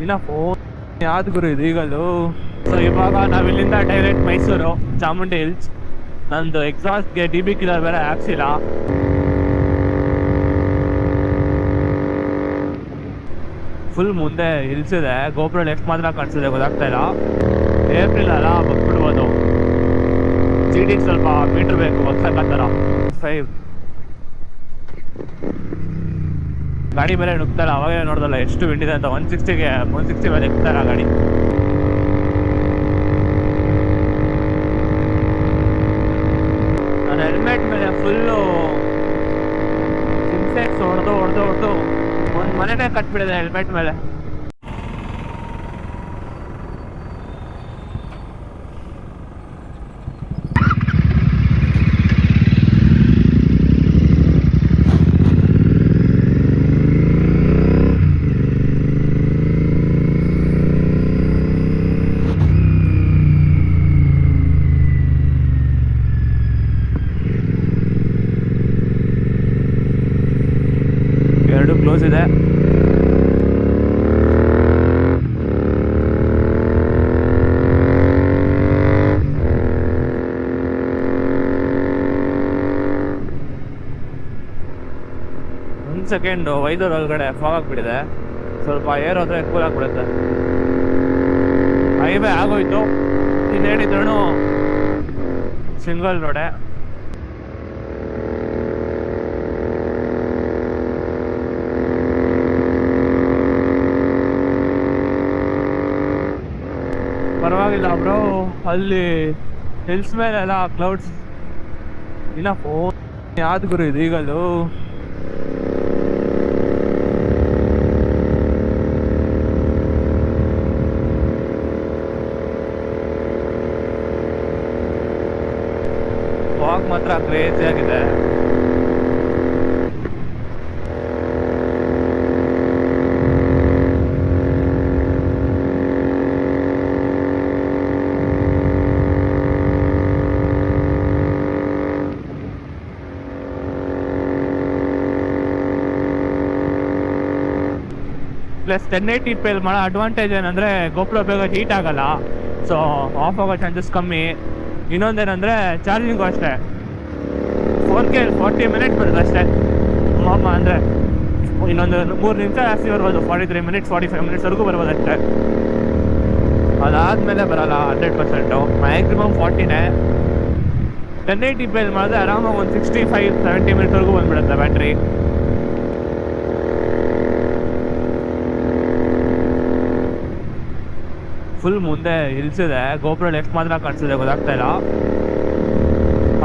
ಇನ್ನ ಫೋನ್ ಯಾವ್ದು ಗುರು ಇದು ಈಗಲೂ. ಸೊ ಇವಾಗ ನಾವಿಲ್ಲಿಂದ ಡೈರೆಕ್ಟ್ ಮೈಸೂರು ಚಾಮುಂಡಿ ಹಿಲ್ಸ್. ನಂದು ಎಕ್ಸಾಸ್ಟ್ಗೆ DB ಕಿಲರ್ ಬೇರೆ ಹಾಕ್ಸಿಲ್ಲ. ಫುಲ್ ಮುಂದೆ ಹಿಲ್ಸ್ ಇದೆ, ಗೋಪುರ ಲೆಫ್ಟ್ ಮಾತ್ರ ಕಾಣಿಸಿದೆ, ಗೊತ್ತಾಗ್ತಾ ಇಲ್ಲ. ಏಪ್ರಿಲ್ ಅಲ್ಲ, ಬಂದ್ಬಿಡ್ಬೋದು. ಚೀಟಿಗೆ ಸ್ವಲ್ಪ ಮೀಟರ್ ಬೇಕು ಹೊಸಕತ್ತರ 5. ಗಾಡಿ ಮೇಲೆ ನುಗ್ತಾರ, ಅವಾಗೇ ನೋಡ್ದಲ್ಲ ಎಷ್ಟು ವಿಂಡ್ ಇದೆ ಅಂತ. 160 ಮೇಲೆ ಇಕ್ತಾರ ಗಾಡಿ. ನನ್ನ ಹೆಲ್ಮೆಟ್ ಮೇಲೆ ಫುಲ್ಲು ಇನ್ಸೆಕ್ಟ್ಸ್ ಹೊಡೆದು ಒಂದು ಮನೆನೇ ಕಟ್ಬಿಡಿದೆ ಹೆಲ್ಮೆಟ್ ಮೇಲೆ. ಎರಡು ಕ್ಲೋಸ್ ಇದೆ. ಒಂದು ಸೆಕೆಂಡು ವೈದೂರ್ ಒಳಗಡೆ ಫಾಗ್ ಆಗಿಬಿಟ್ಟಿದೆ. ಸ್ವಲ್ಪ ಏರ್ ಹೋದ್ರೆ ಕೂಲ್ ಆಗಿಬಿಡುತ್ತೆ. ಹೈವೇ ಆಗೋಯ್ತು, ಇನ್ನೇನಿದ್ರು ಸಿಂಗಲ್ ರೋಡೆ. ಪರವಾಗಿಲ್ಲ ಬ್ರೋ, ಅಲ್ಲಿ ಹಿಲ್ಸ್ ಮೇಲೆಲ್ಲ ಕ್ಲೌಡ್ಸ್. ಇನ್ನ ಫೋನ್ ಯಾವ್ದು ಗುರು ಇದು ಈಗಲೂ. ವಾಕ್ ಮಾತ್ರ ಕ್ರೇಜಿ ಆಗಿದೆ. ಪ್ಲಸ್ 1080p ಮಾಡೋ ಅಡ್ವಾಂಟೇಜ್ ಏನಂದರೆ ಗೋಪುರ ಬೇಗ ಹೀಟ್ ಆಗಲ್ಲ, ಸೊ ಆಫ್ ಆಗೋ ಚಾನ್ಸಸ್ ಕಮ್ಮಿ. ಇನ್ನೊಂದೇನೆಂದರೆ ಚಾರ್ಜಿಂಗು ಅಷ್ಟೇ 4K 40 ಮಿನಿಟ್ಸ್ ಬರುತ್ತೆ ಅಷ್ಟೇ. ಅಂದರೆ ಇನ್ನೊಂದು 3 ನಿಮಿಷ ಜಾಸ್ತಿ ಬರ್ಬೋದು, 43 ಮಿನಿಟ್ಸ್ 45 ಮಿನಿಟ್ಸ್ವರೆಗೂ ಬರ್ಬೋದು ಅಷ್ಟೇ. ಅದಾದಮೇಲೆ ಬರೋಲ್ಲ 100%. ಮ್ಯಾಕ್ಸಿಮಮ್ 40ನೇ. 1080p ಮಾಡಿದ್ರೆ ಆರಾಮಾಗಿ ಒಂದು 65-70 ಮಿನಿಟ್ಸ್ವರೆಗೂ ಬಂದುಬಿಡುತ್ತೆ ಬ್ಯಾಟ್ರಿ. ಫುಲ್ ಮುಂದೆ ಹಿಲ್ಸ್ ಇದೆ, ಗೋಪುರ ಲೆಫ್ಟ್ ಮಾತ್ರ ಕಾಣಿಸಿದೆ, ಗೊತ್ತಾಗ್ತಾ ಇಲ್ಲ.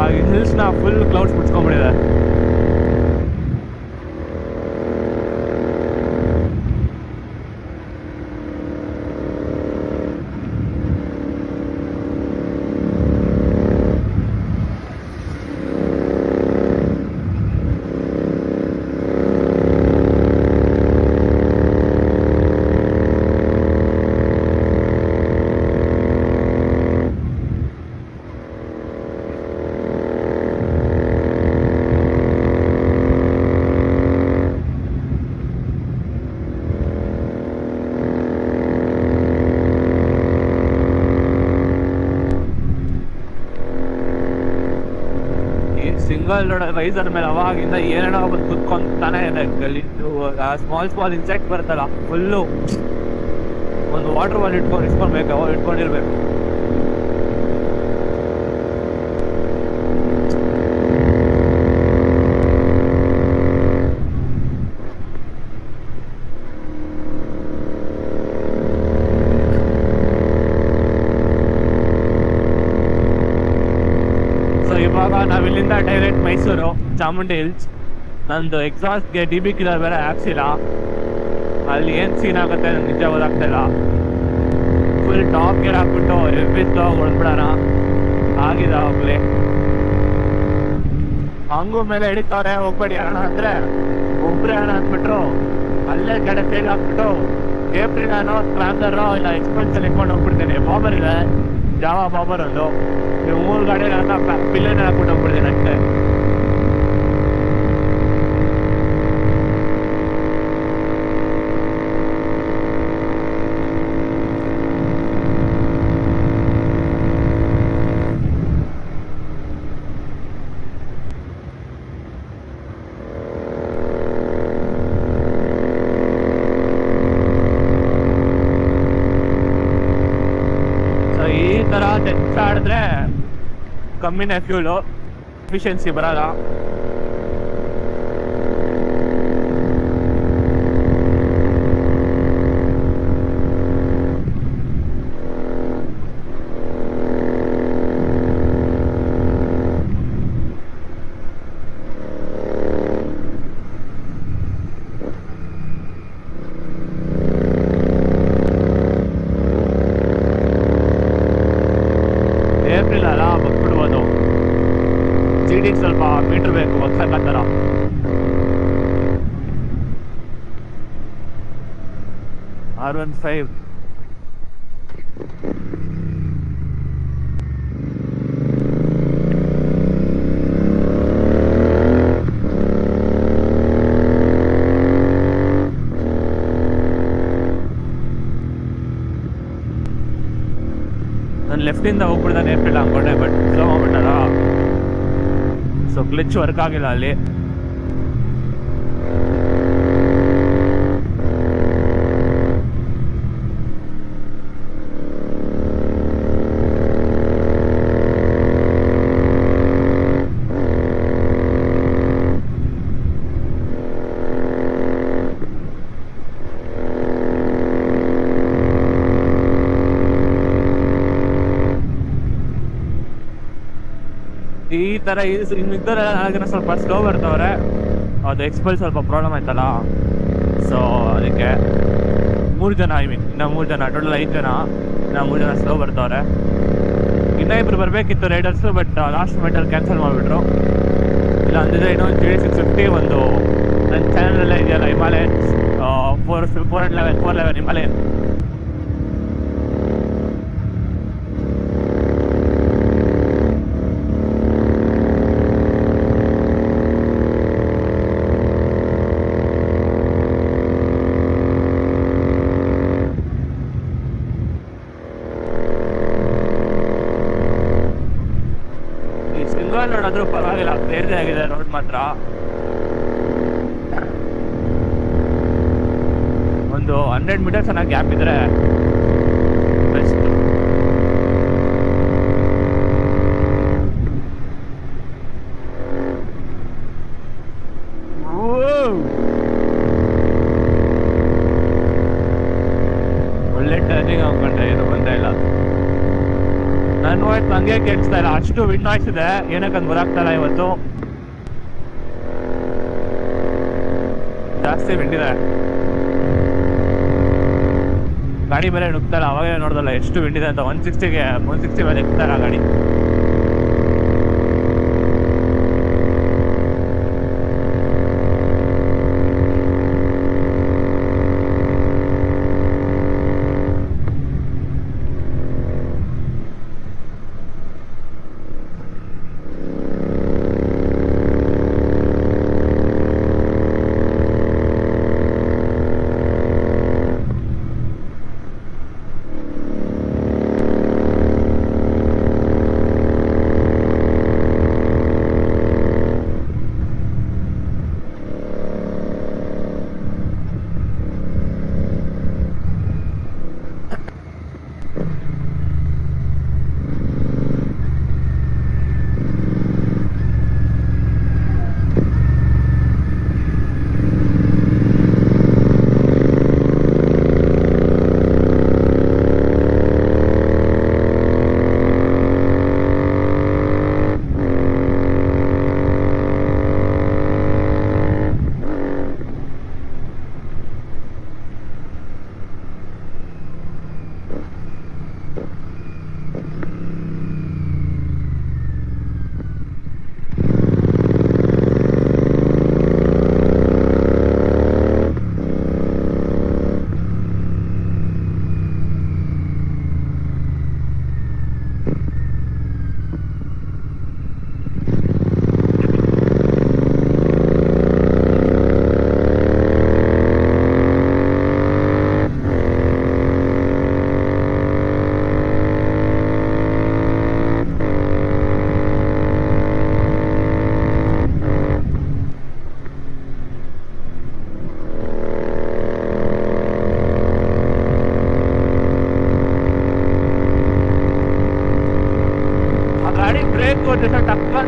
ಆ ಹಿಲ್ಸ್ನ ಫುಲ್ ಕ್ಲೌಡ್ಸ್ ಮುಚ್ಕೊಂಡ್ಬಿಟ್ಟಿದೆ. ಸಿಂಗಲ್ ರೈಸರ್ ಮೇಲೆ ಅವಾಗಿಂದ ಏನೇನೋ ಬಂದು ಕುತ್ಕೊಂತಾನೆ ಇದೆ. ಗಲೀಜು ಸ್ಮಾಲ್ ಇನ್ಸೆಕ್ಟ್ ಬರುತ್ತಲ್ಲ, ಫುಲ್ಲು ಒಂದು ವಾಟರ್ ಬಾಲ್ ಇಟ್ಕೊಂಡಿರ್ಬೇಕು. ಇವಾಗ ನಾವಿಲ್ಲಿಂದ ಡೈರೆಕ್ಟ್ ಮೈಸೂರು ಚಾಮುಂಡಿ ಹಿಲ್ಸ್. ನಂದು ಎಕ್ಸಾಸ್ಟ್ಗೆ DB ಕಿಲರ್ ಬೇರೆ ಹಾಕ್ಸಿಲ್ಲ. ಅಲ್ಲಿ ಏನು ಸೀನ್ ಆಗುತ್ತೆ ನಂಗೆ ನಿಜ ಗೊತ್ತಾಗ್ತಾ ಇಲ್ಲ. ಫುಲ್ ಟಾಪ್ ಗೇರ್ ಹಾಕ್ಬಿಟ್ಟು ಎವ್ವಿತ್ತು ಹೊಡೆದ್ಬಿಡೋಣ ಆಗಿದೆ ಹೋಗ್ಲಿ. ಹಂಗೂ ಮೇಲೆ ಹಿಡಿತವ್ರೆ, ಹೋಗ್ಬೇಡಿ ಅಣ್ಣ ಅಂದರೆ ಒಬ್ಬರೇ ಅಣ್ಣ ಅಂದ್ಬಿಟ್ರು. ಅಲ್ಲೇ ಕಡೆ ಸೈಡ್ ಹಾಕ್ಬಿಟ್ಟು ಏಪ್ರಿಲ್ ನಾನು ಸ್ಕ್ರಾಮ್ಲರೋ ಇಲ್ಲ ಎಕ್ಸ್ಪೆನ್ಸಲ್ಲಿ ಇಟ್ಕೊಂಡು ಹೋಗ್ಬಿಡ್ತೀನಿ. ಬಾಬರ್ ಇದೆ, ಜಾವಾ ಬಾಬರ್ ಒಂದು. ನೀವು 3 ಗಾಡಿ ನನ್ನ ಪಿಲ್ಲರ್ ಹಾಕ್ಬಿಟ್ಟು ಹೋಗ್ಬಿಡ್ತೀನಿ ಅಷ್ಟೇ. ಆದರೆ ಕಮ್ಮಿನೇ ಫ್ಯೂಲು, ಎಫಿಷಿಯನ್ಸಿ ಬರಲ್ಲ. ಏಪ್ರಿಲ್ ಅಲ್ಲ, ಬಂದ್ಬಿಡ್ಬೋದು. ಸಿಡಿಗೆ ಸ್ವಲ್ಪ ಮೀಟ್ರ್ ಬೇಕು ಹೊಸಕತ್ತರ. R15 ನಾನು ಲೆಫ್ಟಿಂದ ಹೋಗ್ಬಿಡ್ತಾನೆ ಏಪ್ರಿಲ್ ಅನ್ಕೊಂಡೆ, ಬಟ್ ಸ್ಲೋ ಮಾಡ್ಬಿಟ್ಟಾರ. ಸೊ ಗ್ಲಿಚ್ ವರ್ಕ್ ಆಗಿಲ್ಲ ಅಲ್ಲಿ. ಈ ಥರ ಇದ್ದವರೆಲ್ಲ ಸ್ವಲ್ಪ ಸ್ಲೋ ಬರ್ತವ್ರೆ. ಅದು ಎಕ್ಸ್ಪಲ್ ಸ್ವಲ್ಪ ಪ್ರಾಬ್ಲಮ್ ಆಯ್ತಲ್ಲ, ಸೊ ಅದಕ್ಕೆ 3 ಜನ, ಇನ್ನೂ 3 ಜನ, ಟೋಟಲ್ 5 ಜನ, ಇನ್ನೂ 3 ಜನ ಸ್ಲೋ ಬರ್ತವ್ರೆ. ಇನ್ನೂ ಇಬ್ಬರು ಬರಬೇಕಿತ್ತು ರೈಡರ್ಸು, ಬಟ್ ಲಾಸ್ಟ್ ಮೊಮೆಂಟಲ್ಲಿ ಕ್ಯಾನ್ಸಲ್ ಮಾಡಿಬಿಟ್ರು. ಇಲ್ಲ ಅಂದಿದ್ರೆ ಇನ್ನೊಂದು GD650, ಒಂದು ನನ್ನ ಚಾನಲಲ್ಲೇ ಇದೆಯಲ್ಲ ಹಿಮಾಲಯನ್ 411 ಹಿಮಾಲಯನ್, ನೋಡೋದ್ರು ಪರವಾಗಿಲ್ಲ, ಕ್ರೇಜಿ ಆಗಿದೆ ರೋಡ್ ಮಾತ್ರ. ಒಂದು 100 ಮೀಟರ್ಸ್ ಚೆನ್ನಾಗಿ ಗ್ಯಾಪ್ ಇದ್ರೆ ಬೆಸ್ಟ್. ಒಳ್ಳೆ ಟರ್ನಿಂಗ್ ಅನ್ಕೊಂಡೆ, ಇದು ಬಂದೇ ಇಲ್ಲ. ನನ್ನ ವಾಯ್ಸ್ ನನಗೆ ಕೇಳಿಸ್ತಾ ಇಲ್ಲ, ಅಷ್ಟು ವಿಂಡ್ ನಾಯ್ಸ್ ಇದೆ. ಏನಕ್ಕಂತ ಗೊತ್ತಾಗ್ತಾ ಇಲ್ಲ. ಇವತ್ತು ಜಾಸ್ತಿ ವಿಂಡ್ ಇದೆ, ಗಾಡಿ ಮೇಲೆ ನುಗ್ತಾರ. ಅವಾಗೇ ನೋಡ್ದಲ್ಲ ಎಷ್ಟು ವಿಂಡ್ ಇದೆ ಅಂತ. 160 ಮೇಲೆ ಇರ್ತಾರ ಗಾಡಿ.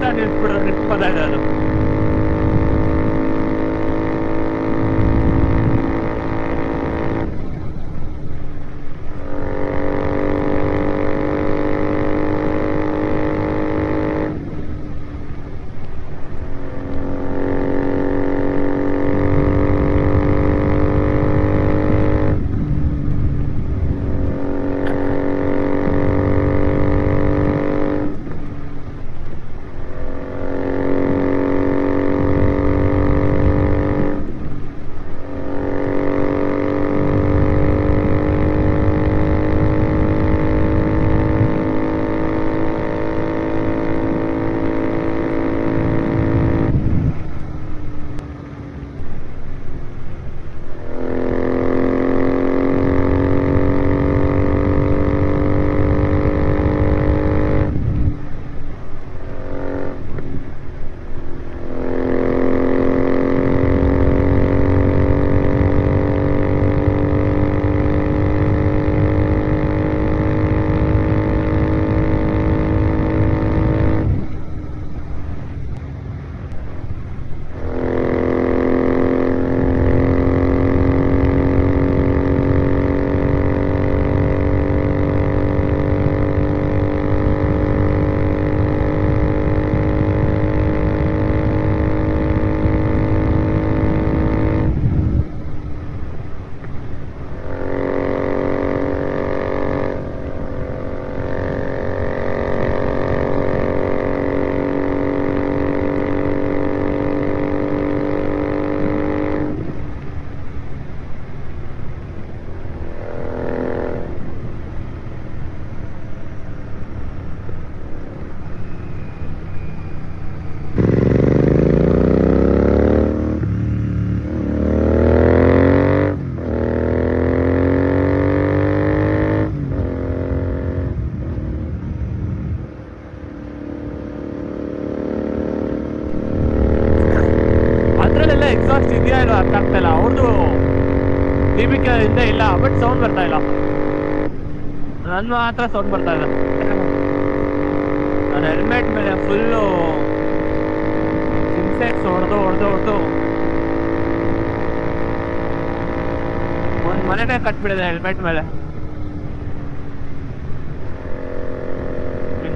ಅಂತ ನಿಲ್ಸ್ಬಿಡೋದು ಅದು. ಎಕ್ಸಾಸ್ಟ್ ಇದೆಯಾ ಇಲ್ಲ ಅರ್ಥ ಆಗ್ತಾ ಇಲ್ಲ. ಅವ್ರದ್ದು ಟಿವಿಕೆ ಹಿಂದೆ ಇಲ್ಲ, ಬಟ್ ಸೌಂಡ್ ಬರ್ತಾ ಇಲ್ಲ. ನನ್ನ ಮಾತ್ರ ಸೌಂಡ್ ಬರ್ತಾ ಇಲ್ಲ. ನನ್ನ ಹೆಲ್ಮೆಟ್ ಮೇಲೆ ಫುಲ್ಲು ಇನ್ಸೆಕ್ಟ್ಸ್ ಹೊಡೆದು ಒಂದು ಮನೆನೇ ಕಟ್ಬಿಡಿದೆ ಹೆಲ್ಮೆಟ್ ಮೇಲೆ,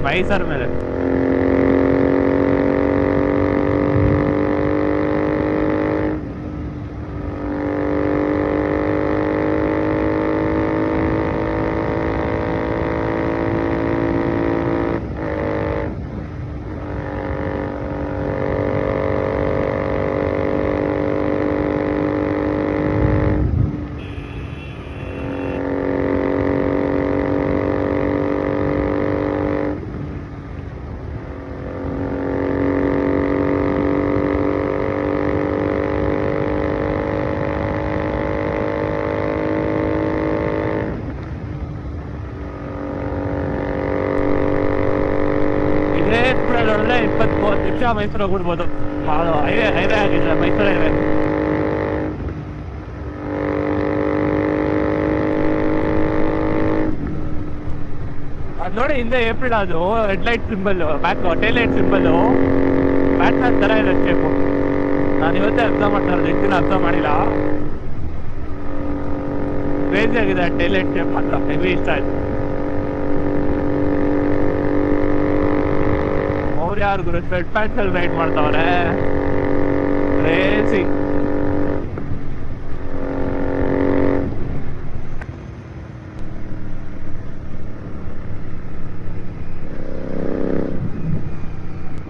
ವೈಸರ್ ಮೇಲೆ. ನೋಡಿದ್ರೆ 20-30 ನಿಮಿಷ ಮೈಸೂರು ಹೋಗ್ಬಿಡ್ಬೋದು. ಹೈವೇ ಆಗಿದೆ, ಮೈಸೂರು ಹೈವೇ. ಅದು ನೋಡಿ ಹಿಂದೆ ಏಪ್ರಿಲ್, ಅದು headlight symbol, back tail light symbol Batman ಥರ ಇದೆ ಶೇಪು. ನಾನು ಇವತ್ತೇ ಅಬ್ಸರ್ವ್ ಮಾಡ್ತಾ ಇರೋದು, ಹೆಚ್ಚಿನ ಅಬ್ಸರ್ವ್ ಮಾಡಿಲ್ಲ. ಕ್ರೇಜಿ ಆಗಿದೆ ಟೇಲ್ ಲೈಟ್ ಶೇಪ್ ಮಾತ್ರ, ಹೆವಿ ಇಷ್ಟ ಆಯ್ತು. ಯಾರು ಗುರು ಸ್ವೆಟ್ ಪ್ಯಾಂಟ್ಸ್ ಅಲ್ಲಿ ರೈಡ್ ಮಾಡ್ತಾವ್ರೆ, ಕ್ರೇಜಿ.